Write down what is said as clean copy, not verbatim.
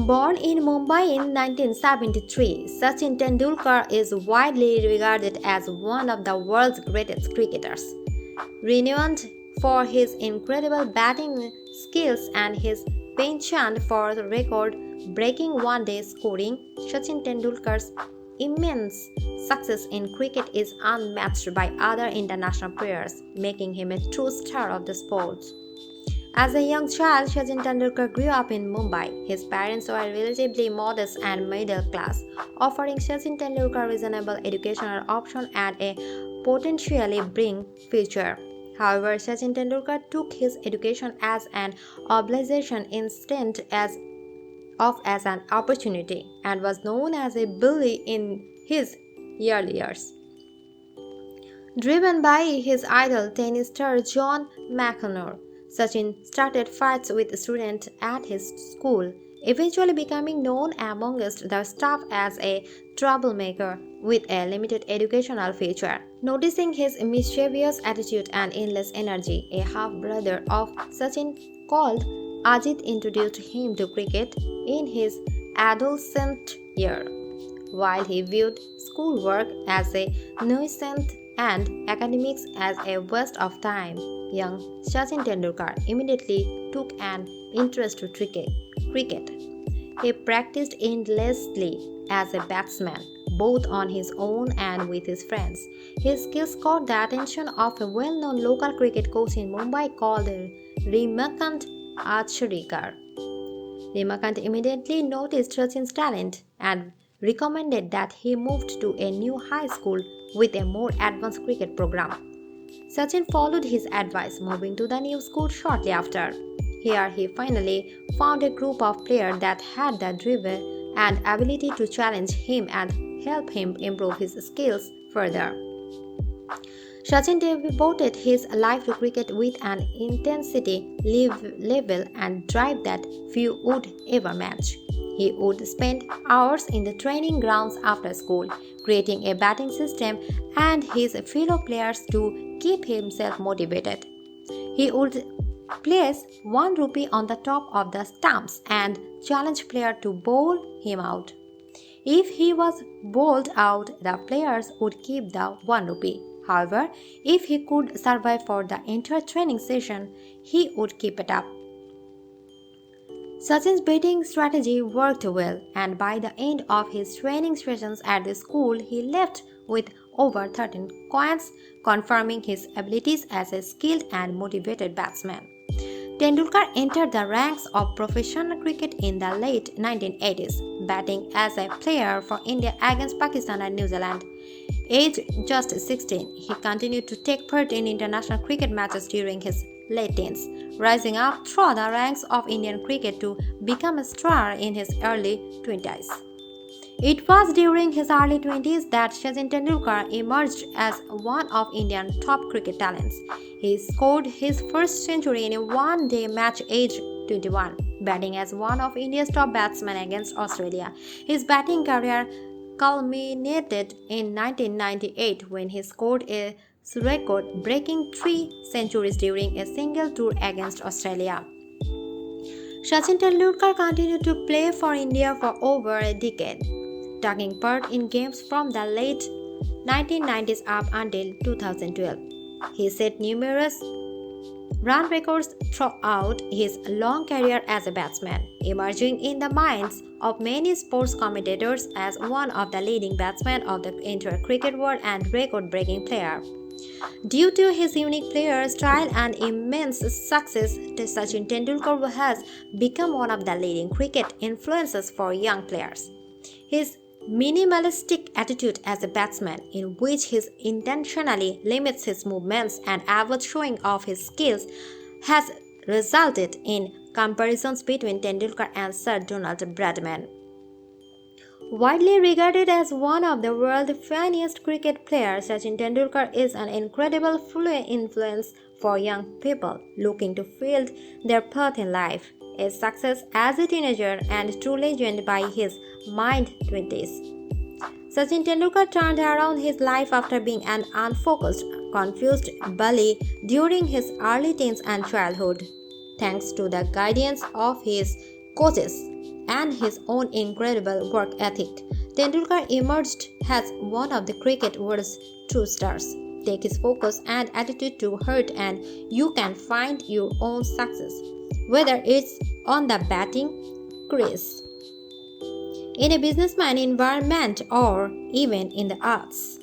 Born in Mumbai in 1973, Sachin Tendulkar is widely regarded as one of the world's greatest cricketers. Renowned for his incredible batting skills and his penchant for record-breaking one-day scoring, Sachin Tendulkar's immense success in cricket is unmatched by other international players, making him a true star of the sport. As a young child, Sachin Tendulkar grew up in Mumbai. His parents were relatively modest and middle class, offering Sachin Tendulkar reasonable educational options and a potentially bright future. However, Sachin Tendulkar took his education as an obligation instead as an opportunity and was known as a bully in his early years. Driven by his idol tennis star John McEnroe, Sachin started fights with students at his school, eventually becoming known amongst the staff as a troublemaker with a limited educational future. Noticing his mischievous attitude and endless energy, a half-brother of Sachin called Ajit introduced him to cricket in his adolescent year. While he viewed schoolwork as a nuisance and academics as a waste of time, young Sachin Tendulkar immediately took an interest to cricket. He practiced endlessly as a batsman, both on his own and with his friends. His skills caught the attention of a well-known local cricket coach in Mumbai called Ramakant Acharikar. Ramakant immediately noticed Sachin's talent and recommended that he moved to a new high school with a more advanced cricket program. Sachin followed his advice, moving to the new school shortly after. Here he finally found a group of players that had the drive and ability to challenge him and help him improve his skills further. Sachin devoted his life to cricket with an intensity, level, and drive that few would ever match. He would spend hours in the training grounds after school, creating a batting system and his fellow players to keep himself motivated. He would place 1 rupee on the top of the stumps and challenge player to bowl him out. If he was bowled out, the players would keep the 1 rupee. However, if he could survive for the entire training session, he would keep it up. Sachin's betting strategy worked well, and by the end of his training sessions at the school, he left with over 13 coins, confirming his abilities as a skilled and motivated batsman. Tendulkar entered the ranks of professional cricket in the late 1980s, batting as a player for India against Pakistan and New Zealand. Aged just 16, he continued to take part in international cricket matches during his late teens, rising up through the ranks of Indian cricket to become a star in his early 20s. It was during his early 20s that Sachin Tendulkar emerged as one of India's top cricket talents. He scored his first century in a one-day match aged 21, batting as one of India's top batsmen against Australia. His batting career culminated in 1998 when he scored a record-breaking 3 centuries during a single tour against Australia. Sachin Tendulkar continued to play for India for over a decade, taking part in games from the late 1990s up until 2012. He set numerous run records throughout his long career as a batsman, emerging in the minds of many sports commentators as one of the leading batsmen of the entire cricket world and record-breaking player. Due to his unique player style and immense success, Sachin Tendulkar has become one of the leading cricket influences for young players. His minimalistic attitude as a batsman, in which he intentionally limits his movements and avoids showing off his skills, has resulted in comparisons between Tendulkar and Sir Donald Bradman. Widely regarded as one of the world's finest cricket players, Sachin Tendulkar is an incredible influence for young people looking to find their path in life. A success as a teenager and true legend by his mid-20s. Sachin Tendulkar turned around his life after being an unfocused, confused bully during his early teens and childhood. Thanks to the guidance of his coaches, and his own incredible work ethic, Tendulkar emerged as one of the cricket world's true stars. Take his focus and attitude to hurt, and you can find your own success, whether it's on the batting crease, in a businessman environment, or even in the arts.